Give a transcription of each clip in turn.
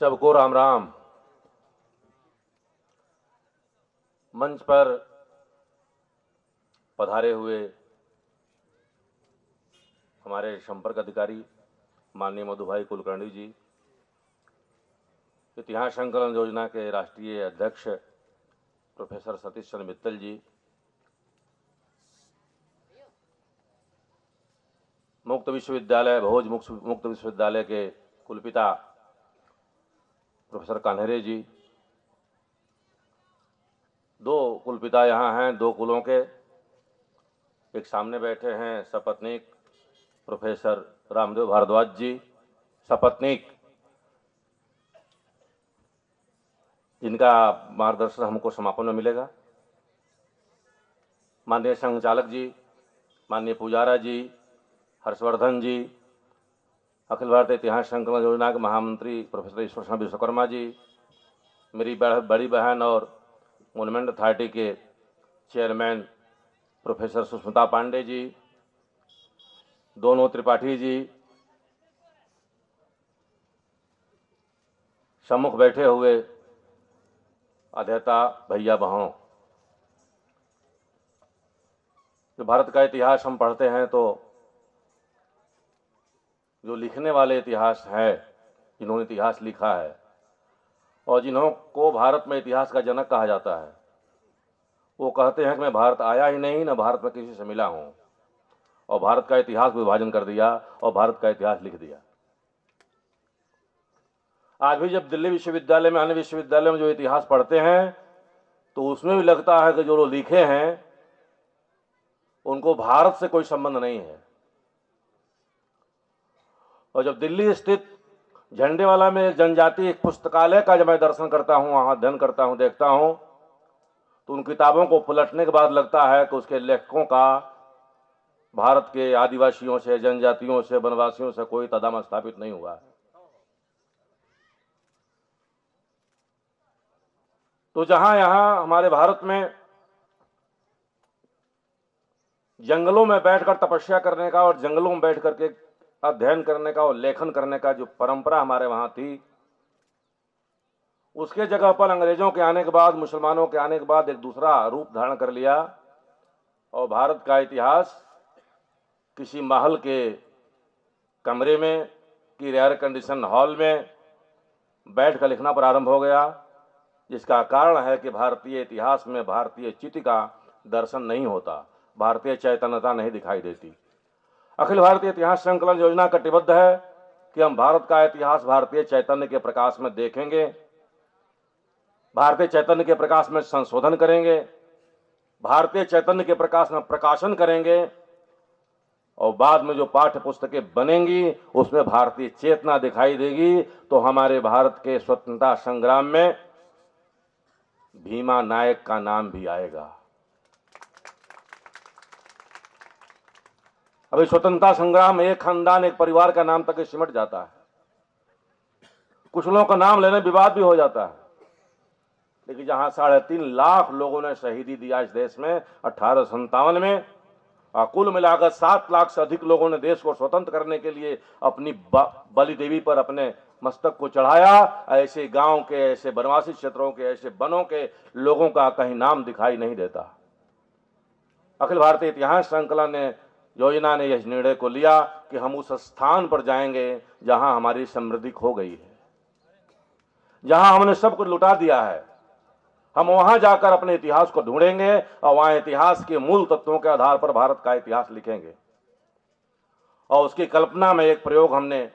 सबको राम राम। मंच पर पधारे हुए हमारे संपर्क अधिकारी माननीय मधुभाई कुलकर्णी जी, इतिहास संकलन योजना के राष्ट्रीय अध्यक्ष प्रोफेसर सतीश चंद्र मित्तल जी, मुक्त विश्वविद्यालय भोज मुक्त विश्वविद्यालय के कुलपिता प्रोफेसर कान्हेरे जी, दो कुलपिता यहाँ हैं, दो कुलों के। एक सामने बैठे हैं सपत्नीक प्रोफेसर रामदेव भारद्वाज जी, सपत्नीक, जिनका मार्गदर्शन हमको समापन में मिलेगा। माननीय संचालक जी, माननीय पुजारा जी, हर्षवर्धन जी, अखिल भारतीय इतिहास संकलन योजना के महामंत्री प्रोफेसर ईश्वर चंद्र विश्वकर्मा जी, मेरी बड़ी बहन और मोन्यूमेंट अथॉरिटी के चेयरमैन प्रोफेसर सुष्मिता पांडे जी, दोनों त्रिपाठी जी, सम्मुख बैठे हुए अध्येता भैया बहनों। जो भारत का इतिहास हम पढ़ते हैं तो जो लिखने वाले इतिहास है, जिन्होंने इतिहास लिखा है और जिन्हों को भारत में इतिहास का जनक कहा जाता है, वो कहते हैं कि मैं भारत आया ही नहीं, न भारत में किसी से मिला हूं, और भारत का इतिहास विभाजन कर दिया और भारत का इतिहास लिख दिया। आज भी जब दिल्ली विश्वविद्यालय में, अन्य विश्वविद्यालय में जो इतिहास पढ़ते हैं तो उसमें भी लगता है कि जो लोग लिखे हैं उनको भारत से कोई संबंध नहीं है। और जब दिल्ली स्थित झंडेवाला में एक जनजाति एक पुस्तकालय का जब मैं दर्शन करता हूं, वहां अध्ययन करता हूं, देखता हूं, तो उन किताबों को पलटने के बाद लगता है कि उसके लेखकों का भारत के आदिवासियों से, जनजातियों से, वनवासियों से कोई तदाम स्थापित नहीं हुआ है। तो जहां यहां हमारे भारत में जंगलों में बैठकर तपस्या करने का और जंगलों में बैठ करके अध्ययन करने का और लेखन करने का जो परंपरा हमारे वहां थी, उसके जगह पर अंग्रेजों के आने के बाद, मुसलमानों के आने के बाद एक दूसरा रूप धारण कर लिया और भारत का इतिहास किसी महल के कमरे में कि एयर कंडीशन हॉल में बैठकर लिखना प्रारंभ हो गया, जिसका कारण है कि भारतीय इतिहास में भारतीय चित्त का दर्शन नहीं होता, भारतीय चैतन्यता नहीं दिखाई देती। अखिल भारतीय इतिहास संकलन योजना कटिबद्ध है कि हम भारत का इतिहास भारतीय चैतन्य के प्रकाश में देखेंगे, भारतीय चैतन्य के प्रकाश में संशोधन करेंगे, भारतीय चैतन्य के प्रकाश में प्रकाशन करेंगे और बाद में जो पाठ्य पुस्तकें बनेंगी उसमें भारतीय चेतना दिखाई देगी। तो हमारे भारत के स्वतंत्रता संग्राम में भीमा नायक का नाम भी आएगा। अभी स्वतंत्रता संग्राम एक खानदान, एक परिवार का नाम तक सिमट जाता है, कुछ लोगों का नाम लेने विवाद भी हो जाता है, लेकिन जहां 3.5 लाख लोगों ने शहीदी दिया इस देश में 1857 में, और कुल मिलाकर 7 लाख से अधिक लोगों ने देश को स्वतंत्र करने के लिए अपनी बलि देवी पर अपने मस्तक को चढ़ाया, ऐसे गांव के, ऐसे वनवासी क्षेत्रों के, ऐसे वनों के लोगों का कहीं नाम दिखाई नहीं देता। अखिल भारतीय इतिहास संकलन योजना ने यह निर्णय को लिया कि हम उस स्थान पर जाएंगे जहां हमारी समृद्धि खो गई है, जहां हमने सब कुछ लुटा दिया है। हम वहां जाकर अपने इतिहास को ढूंढेंगे और वहां इतिहास के मूल तत्वों के आधार पर भारत का इतिहास लिखेंगे। और उसकी कल्पना में एक प्रयोग हमने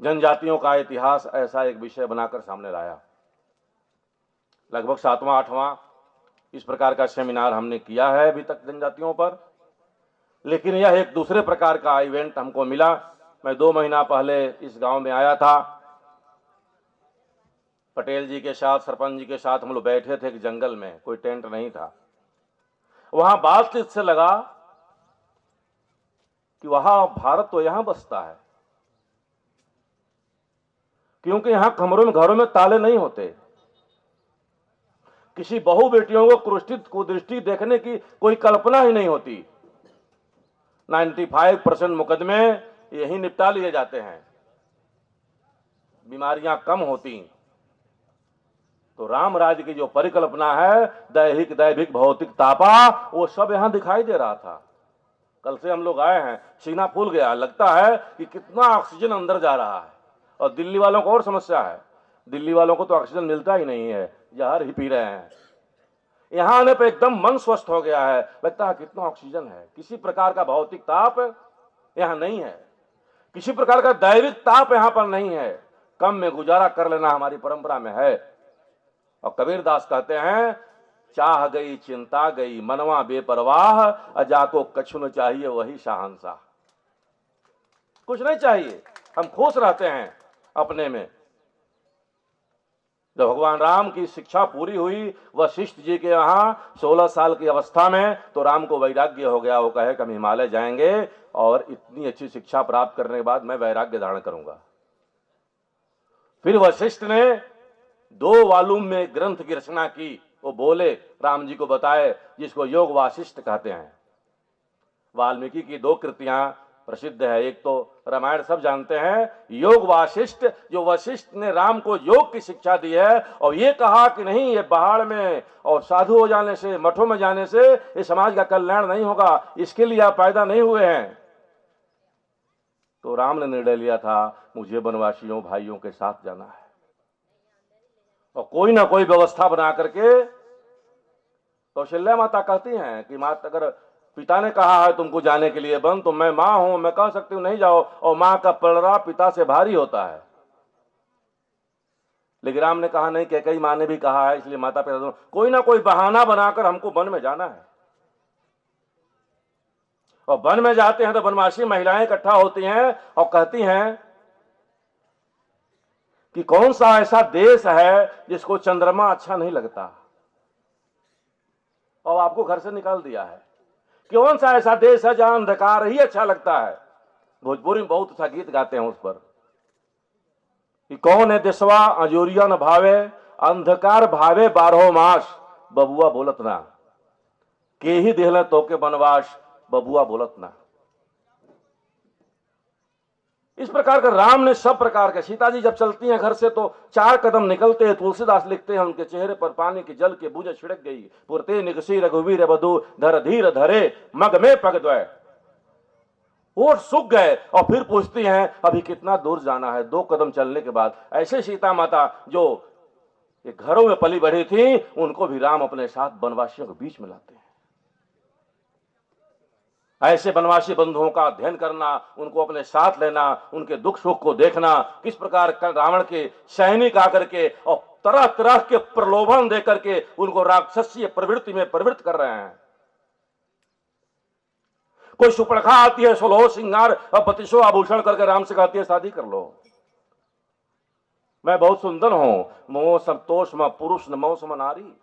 जनजातियों का इतिहास ऐसा एक विषय बनाकर सामने लाया। लगभग 7वां 8वां इस प्रकार का सेमिनार हमने किया है अभी तक जनजातियों पर, लेकिन यह एक दूसरे प्रकार का इवेंट हमको मिला। मैं 2 महीना पहले इस गांव में आया था, पटेल जी के साथ, सरपंच जी के साथ हम लोग बैठे थे कि जंगल में, कोई टेंट नहीं था। वहां बातचीत से लगा कि वहां भारत तो यहां बसता है, क्योंकि यहां कमरों में, घरों में ताले नहीं होते। किसी बहु बेटियों को कुदृष्टि देखने की कोई कल्पना ही नहीं होती। 95% मुकदमे यही निपटा लिए जाते हैं, बीमारियां कम होती। तो राम राज्य की जो परिकल्पना है, दैहिक दैविक भौतिक तापा, वो सब यहां दिखाई दे रहा था। कल से हम लोग आए हैं, सीना फूल गया, लगता है कि कितना ऑक्सीजन अंदर जा रहा है। और दिल्ली वालों को और समस्या है, दिल्ली वालों को तो ऑक्सीजन मिलता ही नहीं है, जहर ही पी रहे हैं। यहां आने पर एकदम मन स्वस्थ हो गया है, लगता है कितना ऑक्सीजन है, किसी प्रकार का भौतिक ताप यहां नहीं है, किसी प्रकार का दैविक ताप यहां पर नहीं है। कम में गुजारा कर लेना हमारी परंपरा में है। और कबीरदास कहते हैं, चाह गई चिंता गई मनवा बेपरवाह, अजा को कछु न चाहिए वही शहंशाह। कुछ नहीं चाहिए, हम खुश रहते हैं अपने में। जब भगवान राम की शिक्षा पूरी हुई वशिष्ठ जी के यहां 16 साल की अवस्था में, तो राम को वैराग्य हो गया। वो कहे कि हम हिमालय जाएंगे और इतनी अच्छी शिक्षा प्राप्त करने के बाद मैं वैराग्य धारण करूंगा। फिर वशिष्ठ ने 2 वॉल्यूम में ग्रंथ की रचना की। वो बोले, राम जी को बताए, जिसको योग वासिष्ठ कहते हैं। वाल्मीकि की 2 कृतियां प्रसिद्ध है। एक तो रामायण सब जानते हैं, योग वासिष्ठ, जो वशिष्ठ ने राम को योग की शिक्षा दी है। और ये कहा कि नहीं, ये पहाड़ में और साधु हो जाने से, मठों में जाने से ये समाज का कल्याण नहीं होगा, इसके लिए आप पैदा नहीं हुए हैं। तो राम ने निर्णय लिया था, मुझे वनवासियों भाइयों के साथ जाना है, और कोई ना कोई व्यवस्था बना करके। कौशल्या माता कहती हैं कि माता, अगर पिता ने कहा है तुमको जाने के लिए वन, तो मैं मां हूं, मैं कह सकती हूं नहीं जाओ, और मां का पलड़ा पिता से भारी होता है। लेकिन राम ने कहा नहीं, कैकेयी मां ने भी कहा है, इसलिए माता पिता कोई ना कोई बहाना बनाकर हमको वन में जाना है। और वन में जाते हैं तो वनवासी महिलाएं इकट्ठा होती हैं और कहती हैं कि कौन सा ऐसा देश है जिसको चंद्रमा अच्छा नहीं लगता, और आपको घर से निकाल दिया है। कौन सा ऐसा देश है जहां अंधकार ही अच्छा लगता है। भोजपुरी में बहुत अच्छा गीत गाते हैं उस पर, कि कौन है देशवा अजोरिया न भावे, अंधकार भावे 12 मास, बबुआ बोलत ना, के ही देहला तो के वनवास, बबुआ बोलत ना। इस प्रकार का राम ने सब प्रकार के, सीता जी जब चलती हैं घर से तो 4 कदम निकलते हैं, तुलसीदास लिखते हैं, उनके चेहरे पर पानी की जल के बूंदें छिड़क गई। पुरते निकसी रघुवीर बधु, धर धीर धरे मग में पग द्वय। और सूख गए, और फिर पूछती हैं अभी कितना दूर जाना है। 2 कदम चलने के बाद ऐसे सीता माता जो घरों में पली बढ़ी थी, उनको भी राम अपने साथ वनवासियों के बीच में लाते हैं। ऐसे वनवासी बंधुओं का अध्ययन करना, उनको अपने साथ लेना, उनके दुख सुख को देखना, किस प्रकार रावण के सैनिक आकर के और तरह तरह के प्रलोभन देकर के उनको राक्षसीय प्रवृत्ति में प्रवृत्त कर रहे हैं। कोई सुपड़खा आती है, 16 श्रृंगार और 32 आभूषण करके राम से कहती है शादी कर लो, मैं बहुत सुंदर हूं, मोह संतोष म पुरुष न मोह सम नारी।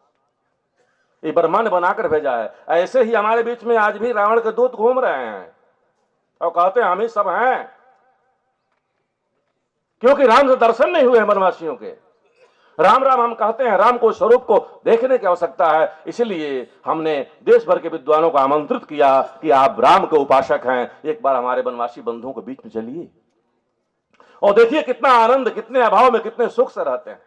ये ब्रह्मा ने बनाकर भेजा है। ऐसे ही हमारे बीच में आज भी रावण के दूत घूम रहे हैं और कहते हैं हम ही सब हैं, क्योंकि राम से दर्शन नहीं हुए वनवासियों के। राम राम हम कहते हैं, राम को स्वरूप को देखने की आवश्यकता है। इसलिए हमने देश भर के विद्वानों को आमंत्रित किया कि आप राम के उपासक हैं, एक बार हमारे वनवासी बंधुओं के बीच में चलिए और देखिए कितना आनंद, कितने अभाव में कितने सुख से रहते हैं,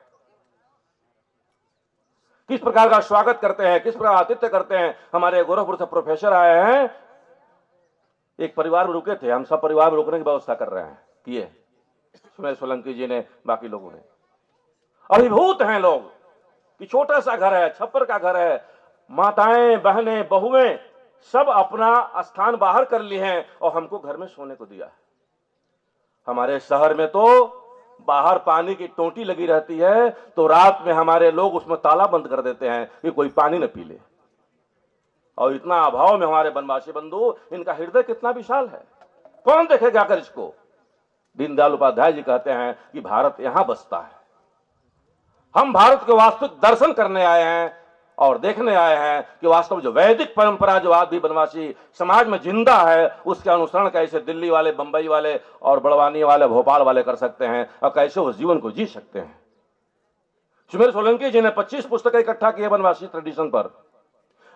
किस प्रकार का स्वागत करते हैं, किस प्रकार आतिथ्य करते हैं। हमारे गोरखपुर से प्रोफेसर आए हैं, एक परिवार में रुके थे, हम सब परिवार में रुकने की व्यवस्था कर रहे हैं, किए सुमेर सोलंकी जी ने, बाकी लोगों ने। अभिभूत हैं लोग कि छोटा सा घर है, छप्पर का घर है, माताएं बहनें बहुएं सब अपना स्थान बाहर कर लिए हैं और हमको घर में सोने को दिया है। हमारे शहर में तो बाहर पानी की टोटी लगी रहती है, तो रात में हमारे लोग उसमें ताला बंद कर देते हैं कि कोई पानी न पी ले। और इतना अभाव में हमारे वनवासी बंधु, इनका हृदय कितना विशाल है, कौन देखेगा आकर इसको। दीनदयाल उपाध्याय जी कहते हैं कि भारत यहां बसता है। हम भारत के वास्तविक दर्शन करने आए हैं और देखने आए हैं कि वास्तव में जो वैदिक परंपरा जो आज भी वनवासी समाज में जिंदा है, उसके अनुसरण कैसे दिल्ली वाले, बंबई वाले और बड़वानी वाले, भोपाल वाले कर सकते हैं और कैसे उस जीवन को जी सकते हैं। सुमेर सोलंकी जी ने 25 पुस्तकें इकट्ठा की है वनवासी ट्रेडिशन पर,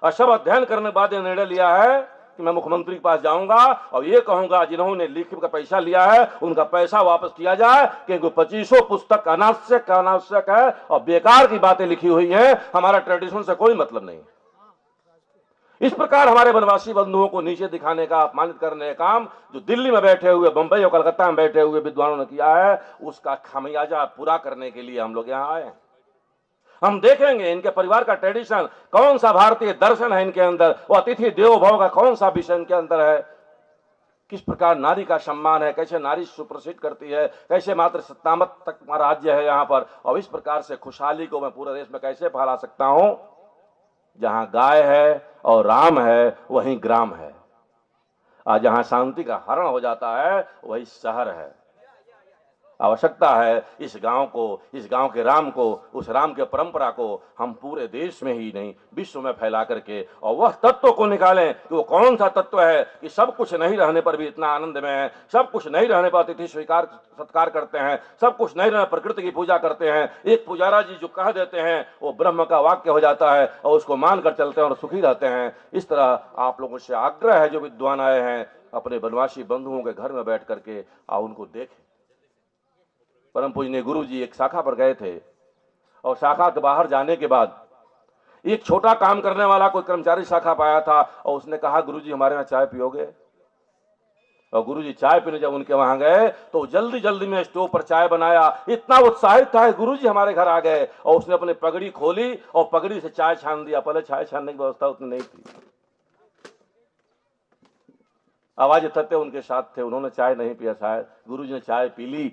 और सब अध्ययन करने के बाद निर्णय लिया है कि मैं मुख्यमंत्री के पास जाऊंगा और ये कहूंगा जिन्होंने लिखित का पैसा लिया है उनका पैसा वापस किया जाए, क्योंकि 25 पुस्तक अनावश्यक है और बेकार की बातें लिखी हुई हैं, हमारा ट्रेडिशन से कोई मतलब नहीं। इस प्रकार हमारे वनवासी बंधुओं को नीचे दिखाने का, अपमानित करने का काम जो दिल्ली में बैठे हुए, बंबई और कलकत्ता में बैठे हुए विद्वानों ने किया है, उसका खामियाजा पूरा करने के लिए हम लोग यहां आए हैं। हम देखेंगे इनके परिवार का ट्रेडिशन, कौन सा भारतीय दर्शन है इनके अंदर, वो अतिथि देवो भव का कौन सा विषय इनके अंदर है, किस प्रकार नारी का सम्मान है, कैसे नारी सुप्रसिद्ध करती है, कैसे मात्र सत्तामत तक राज्य है यहाँ पर, और इस प्रकार से खुशहाली को मैं पूरे देश में कैसे फैला सकता हूं। जहां गाय है और राम है वहीं ग्राम है, और जहां शांति का हरण हो जाता है वही शहर है। आवश्यकता है इस गांव को, इस गांव के राम को, उस राम के परंपरा को हम पूरे देश में ही नहीं विश्व में फैला करके और वह तत्व को निकालें कि वो कौन सा तत्व है कि सब कुछ नहीं रहने पर भी इतना आनंद में है, सब कुछ नहीं रहने पर अतिथि स्वीकार सत्कार करते हैं, सब कुछ नहीं रहने प्रकृति की पूजा करते हैं। एक पुजारा जी जो कह देते हैं वो ब्रह्म का वाक्य हो जाता है और उसको मानकर चलते हैं और सुखी रहते हैं। इस तरह आप लोगों से आग्रह है, जो विद्वान आए हैं अपने वनवासी बंधुओं के घर में बैठ करके उनको देखें। परम पूजनीय गुरु जी एक शाखा पर गए थे और शाखा के बाहर जाने के बाद एक छोटा काम करने वाला कोई कर्मचारी शाखा पाया था और उसने कहा, गुरु जी हमारे यहाँ चाय पियोगे? और गुरु जी चाय पीने जब उनके वहां गए तो जल्दी जल्दी में स्टोव पर चाय बनाया, इतना उत्साहित था गुरु जी हमारे घर आ गए, और उसने अपनी पगड़ी खोली और पगड़ी से चाय छान दिया। पहले चाय छानने की व्यवस्था उतनी नहीं थी। आवाज तत्व उनके साथ थे, उन्होंने चाय नहीं पिया, शायद गुरु जी ने चाय पी ली।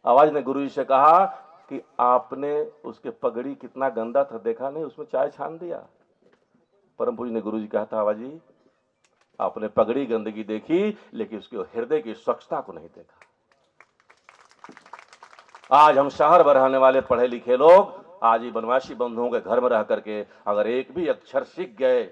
आवाज ने गुरु जी से कहा कि आपने उसके पगड़ी कितना गंदा था देखा नहीं, उसमें चाय छान दिया। परम पूज्य ने गुरु जी कहा था, आवाज जी आपने पगड़ी गंदगी देखी लेकिन उसके हृदय की स्वच्छता को नहीं देखा। आज हम शहर में रहने वाले पढ़े लिखे लोग आज ही वनवासी बंधुओं के घर में रह करके अगर एक भी अक्षर सीख गए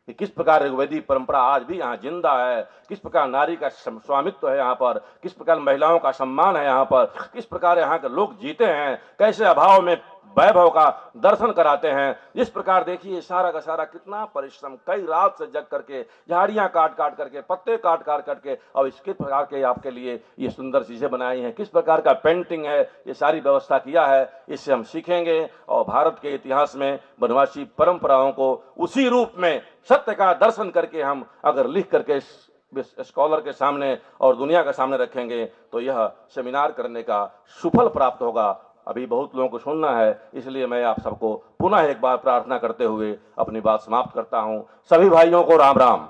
कि किस प्रकार ऋग्वेदिक परंपरा आज भी यहाँ जिंदा है, किस प्रकार नारी का स्वामित्व है यहाँ पर, किस प्रकार महिलाओं का सम्मान है यहाँ पर, किस प्रकार यहाँ के लोग जीते हैं, कैसे अभाव में वैभव का दर्शन कराते हैं। इस प्रकार देखिए सारा का सारा कितना परिश्रम, कई रात से जग करके झाड़ियां काट काट करके, पत्ते काट काट करके और इस किस प्रकार के आपके लिए ये सुंदर चीजें बनाई हैं, किस प्रकार का पेंटिंग है, ये सारी व्यवस्था किया है। इससे हम सीखेंगे और भारत के इतिहास में वनवासी परंपराओं को उसी रूप में सत्य का दर्शन करके हम अगर लिख करके स्कॉलर के सामने और दुनिया के सामने रखेंगे तो यह सेमिनार करने का सुफल प्राप्त होगा। अभी बहुत लोगों को सुनना है, इसलिए मैं आप सबको पुनः एक बार प्रार्थना करते हुए अपनी बात समाप्त करता हूं। सभी भाइयों को राम राम।